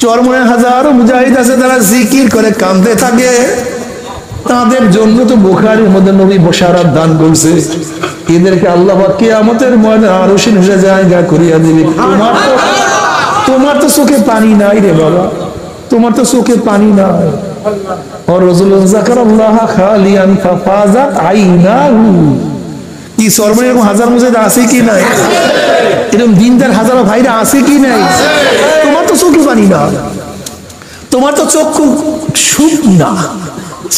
চরমনে হাজারো মুজাহিদ আছে যারা জিকির করে কাঁদতে থাকে, তাদের জন্য তো বুখারীর মধ্যে নবী বশারত দান করছে, এদেরকে আল্লাহ পাক কিয়ামতের ময়দানে আরশের নিচে জায়গা করিয়া দিবে। তোমার তো চোখে পানি নাই রে বাবা, তোমার তো চোখে পানি নাই। আর রাজুলুন যাকারাল্লাহ খালিয়ান ফাফাজাত আইনাহু, কি চরমনে এরকম হাজার মুজাহিদ আছে কি নাই? এরকম দিনদার হাজারো ভাইরা আছে কি নাই? তোমার তো চোখে পানি না, তোমার তো চক্ষু সুখ না,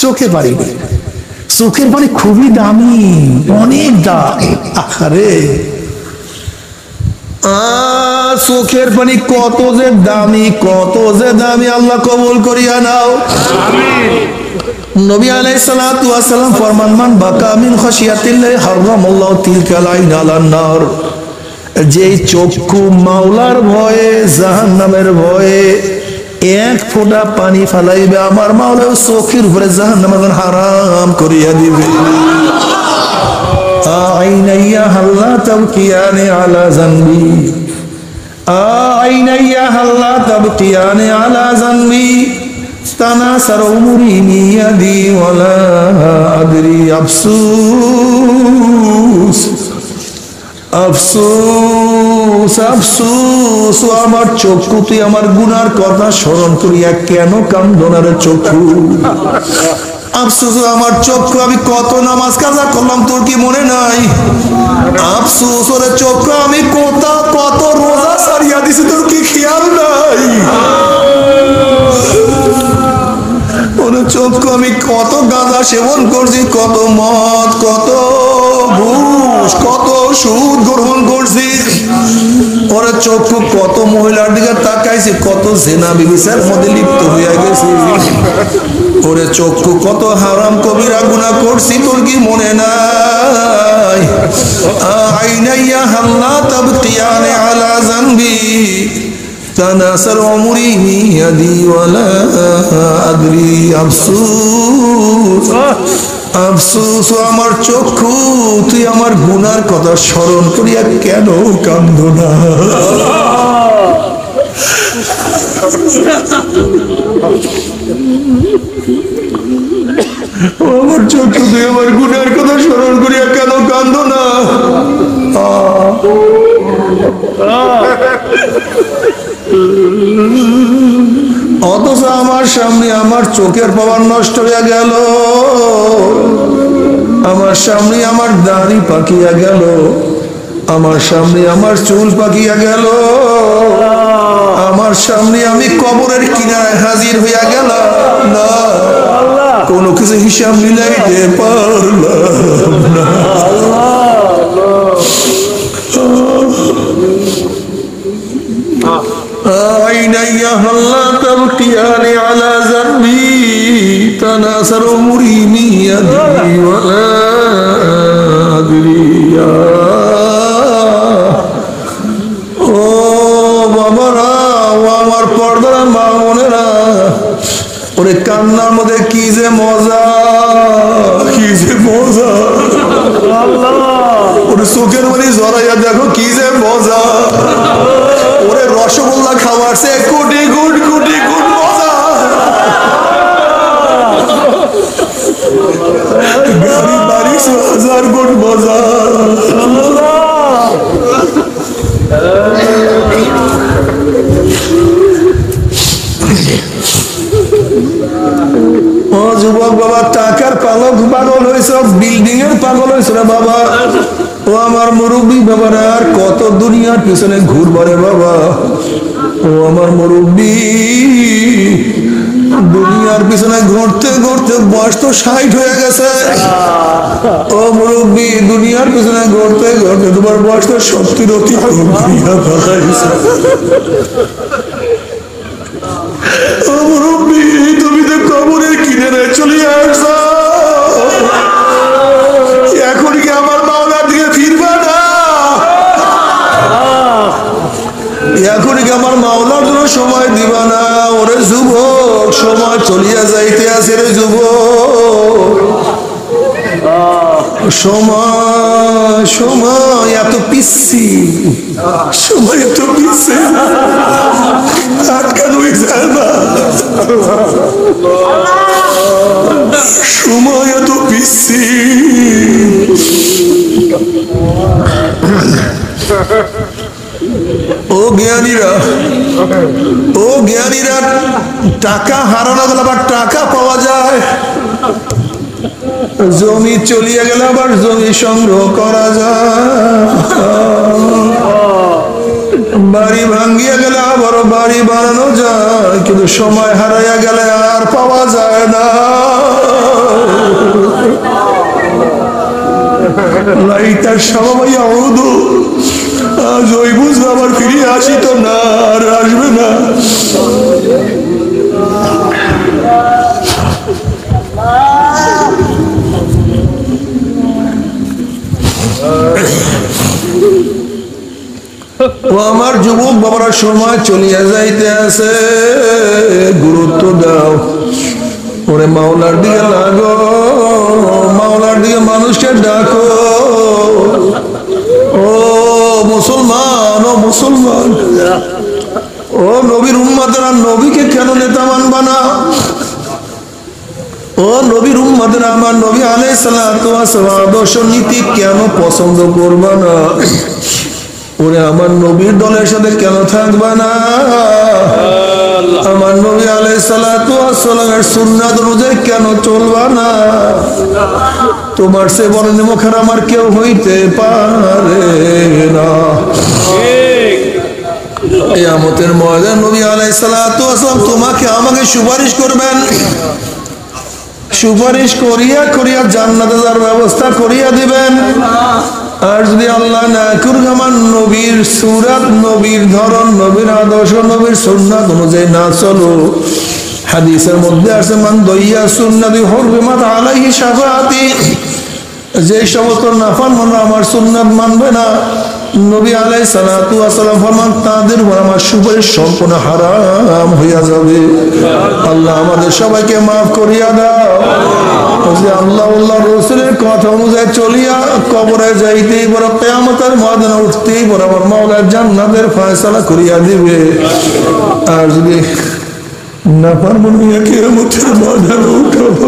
চোখে পানি নেই। চোখের পানি খুবই দামি, অনেক দাম। আরে চোখের পানি কত যে দামি, কত যে দামি, আল্লাহ কবুল করিয়া নাও। নবী আলাইহিস সালাতু ওয়াস সালাম ফরমান, মান বাকা মিন খাশিয়াতিল্লাহি হারামাল্লাহু তিলকাল আইন আলান নার, যে চক্ষু মাওলার ভয়ে, জাহান্নামের ভয়ে এক ফোঁটা পানি ফালাইবে, আমার মাওলা চোখের উপরে জাহান্নাম হারাম করিয়া দিবে। আইনাইয়া হাল্লা তাবকিয়ানে আলা জানবি, আইনাইয়া হাল্লা তাবকিয়ানে আলা জানবি, তানাসার উমরি মিয়াদি ওয়ালা আদরি, আফসুস আফসুস আফসুস, আমার চক্ষু তুই আমার গুনার কথা স্মরণ করিয়া কেন কান্দনার চক্ষু? আফসুস আমার চক্ষু, আমি কত নামাজ কাজা করলাম তোর কি মনে নাই? আফসুস ওরে চক্ষু, আমি কত রোজা সারিয়া দিছি তোর কি খেয়াল নাই? ওরে চক্ষু, আমি কত গাঁজা সেবন করছি, কত মদ, কত ঘুষ, কত সুদ গ্রহণ করছি। ওরে চক্ষু, কত মহিলার দিকে তাকাইছি, কত জেনা ব্যভিচার মধ্যে লিপ্ত হইয়া গেছি। ওরে চক্ষু, কত হারাম কবিরা গুনাহ করছি তোর কি মনে নাই? আইনাইয়া হাল্লা তাবকিয়ানে আলা জানবি, তানাসার উমরি মিয়াদি ওয়ালা আদরি, আফসুস আফসুস আমার চক্ষু, তুই আমার গুনার কথা স্মরণ করিয়া কেন কান্দ না? আমার চক্ষু, তুই আমার গুনার কথা স্মরণ করিয়া কেন কান্দ না? অথচ আমার সামনে আমার চোখের পাওয়ার নষ্ট হইয়া গেল, আমার সামনে আমার দাড়ি পাকিয়া গেল, আমার সামনে আমার চুল পাকিয়া গেল, আমার সামনে আমি কবরের কিনারায় হাজির হইয়া গেলাম না, কোনো কিছু হিসাব মিলাইতে পারলাম না। আইনাইয়া হাল্লা তাবকিয়ানে আলা জানবি, তানাসার উমরি মিয়াদি ওয়ালা আদরি। ও বাবারা, ও আমার পর্দার মা বোনেরা, ওরে কান্নার মধ্যে কি যে মজা, কি যে মজা। ওরে চোখের মধ্যে জড়াইয়া দেখো কি যে মজা। ওরে রসগোল্লা খাওয়ার সে কোটি গুণ কোটি গুণ মজা। গাড়ি বাড়ি 1000 গুণ মজা। ও যুবক বাবা, টাকার পাগল হয়েছ, বিল্ডিং এর পাগল হয়েছ রে বাবা। ও আমার মুরব্বী বাবারা, আর কত দুনিয়ার পিছনে ঘুরবারে বাবা। ও আমার মুরব্বী, দুনিয়ার পিছনে ঘুরতে ঘুরতে বয়স তো 60 হয়ে গেছে। ও মুরব্বী, দুনিয়ার পিছনে ঘুরতে ঘুরতে তোমার বয়স তো 70 অতিক্রম করিয়া ফেলাইছে। ও মুরব্বী, তুমি তো কবরের কিনারে চলে আসছো, এখন কি আমার মাওলার দিকে ফিরবা না? এখন কি আমার মাওলার জন্য সময় দিবা না? ওরে যুবক, সময় চলিয়া যাইতে আছে রে যুবক। সময় সময় এত পিচ্ছি, সময় এত পিচ্ছি, আটকানো হয়ে যায়। সময় এত পিছি ও জ্ঞানীরা, ও জ্ঞানীরা, টাকা হারানো গেলে আবার টাকা পাওয়া যায়, জমি চলিয়ে গেলে আবার জমি সংগ্রহ করা যায়, বাড়ি ভাঙ্গিয়ে গেলে আবার বাড়ি বানানো যায়, কিন্তু সময় হারাইয়া গেলে আর পাওয়া যায় না। লাইতার সবাই আউদু, আজ ওই বুঝবো আবার ফিরে আসি তো না, আর আসবে না। ও আমার যুবক বাবারা, সময় চলিয়া যাইতে আছে, গুরুত্ব দাও। ওরে মাওলার দিকে লাগো, মাওলার দিকে মানুষকে ডাকো। ও মুসলমান, ও মুসলমান, ও নবীর উম্মতেরা, নবীকে কেন নেতা মানবা না? ও নবীর উম্মতেরা, আমার নবী আলাইহিস সালাতু ওয়াস সালাম আদর্শ নীতি কেন পছন্দ করবা না? ওরে আমার নবীর দলের সাথে কেন থাকবা না? আমার নবী আলাইহিস সালাতু ওয়াস সালামের সুন্নাত অনুযায়ী কেন চলবা না? তোমার সে বড় নেমুখার আমার কেউ হইতে পারে না। কিয়ামতের ময়দানে নবী আলাইহিস সালাতু ওয়াস সালাম তোমাকে আমাকে সুপারিশ করবেন, সুপারিশ করিয়া করিয়া জান্নাতে যাওয়ার ব্যবস্থা করিয়া দিবেন। আর যদি আল্লাহ না করুক, আমার নবীর সুরাত, নবীর ধরন, নবীর আদর্শ, নবীর সুন্নাত অনুযায়ী না চলো, হাদিসের মধ্যে আছে মান দইয়া সুন্নতি হুরমাত আলাইহি শাফাআতি, যে সমস্ত নাফরমান আমার সুন্নাত মানবে না, নবী আলাইহিস সালাতু ওয়াস সালাম ফরমান তাদের উপর আমার সুপারিশ সম্পূর্ণ হারাম হইয়া যাবে। আল্লাহ আমাদের সবাইকে মাফ করিয়া দাও। যে আল্লাহ আল্লাহ রাসূলের কথা অনুযায়ী চলিয়া কবরে যাইতেই বড়, কিয়ামতের ময়দানে উঠতেই বড় আমার মাওলা জান্নাতের ফয়সালা করিয়া দিবে। আর যদি নাফরমানি কিয়ামতের ময়দানে উঠাবো,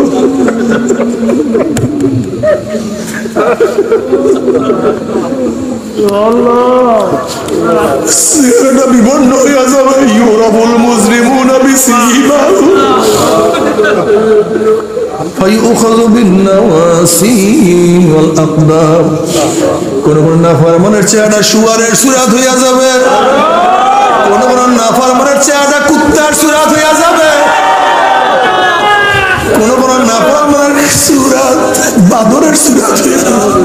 চেহারাটা বিবর্ণ হইয়া যাবে। ইউরাবুল মুজরিমুনা বিসিমাহুম ফায়ুখাযু বিন-নাওয়াসি ওয়াল আকদাম। কোন কোন নাফরমানের চেহারা শুয়ারের সূরাত হইয়া যাবে, কোন কোন নাফরমানের চেহারা কুত্তার সূরাত হইয়া যাবে, কোন কোন নাফরমানের সূরাত বাদরের সূরাত হইয়া যাবে।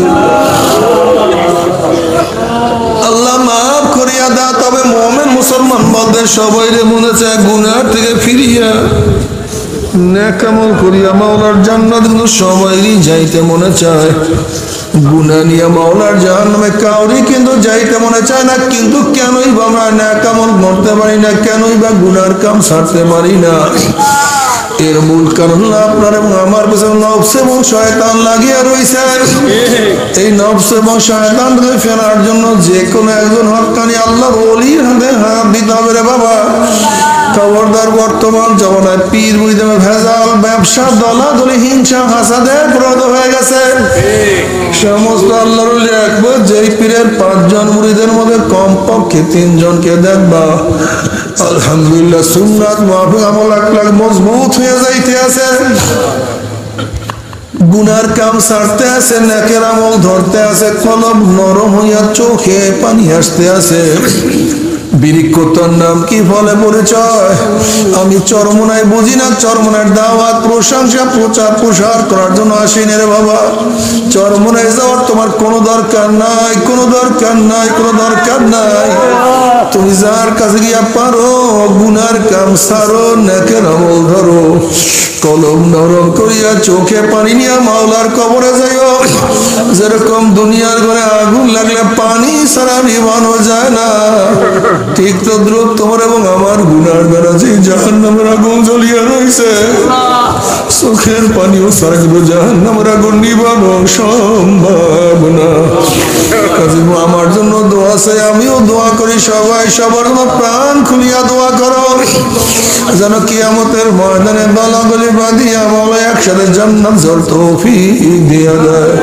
আল্লাহ মাফ করিয়া দা। তবে মুমিন মুসলমান বলতে সবাই রে মনে চায় গুনাহ থেকে ফিরিয়া নেক আমল করিয়া মাওলার জান্নাত, কিন্তু সবাইরই যাইতে মনে চায়। গুনাহ নিয়ে মাওলার জাহান্নামে কাউরি কিন্তু যাইতে মনে চায় না। কিন্তু কেনই বা আমরা নেক আমল করতে পারি না, কেনই বা গুনার কাম ছাড়তে পারি না? এর মূল কারণ হলো আপনার এবং আমার পেছনে নফস এবং শয়তান লাগিয়া রয়েছে। এই নফস এবং শয়তানকে ফেরার জন্য যে কোনো একজন হক্কানি আল্লাহর ওলির হাতে হাত দিতে হবে রে বাবা। খবরদার, বর্তমান জমানায় পীর মুরিদের ভেজাল, ব্যবসা, দলাদলি, হিংসা, হাসাদে প্রদ হয়ে গেছে। সমস্ত আল্লাহর ওলি একবার যেই পীরের 5 জন মুরিদের মধ্যে কমপক্ষে 3 জনকে দেখবা আলহামদুলিল্লাহ সুন্নাত মুআফিক আমল আকলাক মজবুত হয়ে যাইতে আছে, গুনার কাম ছাড়তে আছে, নেকের আমল ধরতে আছে, কলব নরম হইয়া চোখে পানি আসতে আছে। বিরিক্ষতার নাম কি, ফলে পরিচয়? আমি চরমনায় বুঝি না, চরমনার দাওয়াত, প্রশংসা, প্রচার প্রসার করার জন্য আসিনি রে বাবা। চরমনায় যাওয়ার তোমার কোনো দরকার নাই, কোনো দরকার নাই, কোনো দরকার নাই। তুমি যার কাছে গিয়া পারো গুনার কাম ছাড়ো, নেকের আমল ধরো, কলম নরম করিয়া চোখে পানি নিয়ে মাওলার কবরে যাইও। যেরকম দুনিয়ার ঘরে আগুন লাগলে পানি ছাড়া নিভানো যায় না, ঠিক তদ্রুপ তোমার এবং আমার গুনার দ্বারা যে জাহান্নামের আগুন জ্বলিয়া রয়েছে, চোখের পানিও সারাইব জাহান্নামের আগুন নিবানো সম্ভব না। কাজী আমার জন্য দোয়া চাই, আমিও দোয়া করি, সবাই সবার জন্য প্রাণ খুলিয়া দোয়া করো যেন কিয়ামতের ময়দানে গলাগলি বাঁধিয়া বলে একসাথে জান্নাত যাওয়ার তৌফিক দিয়া দেয়।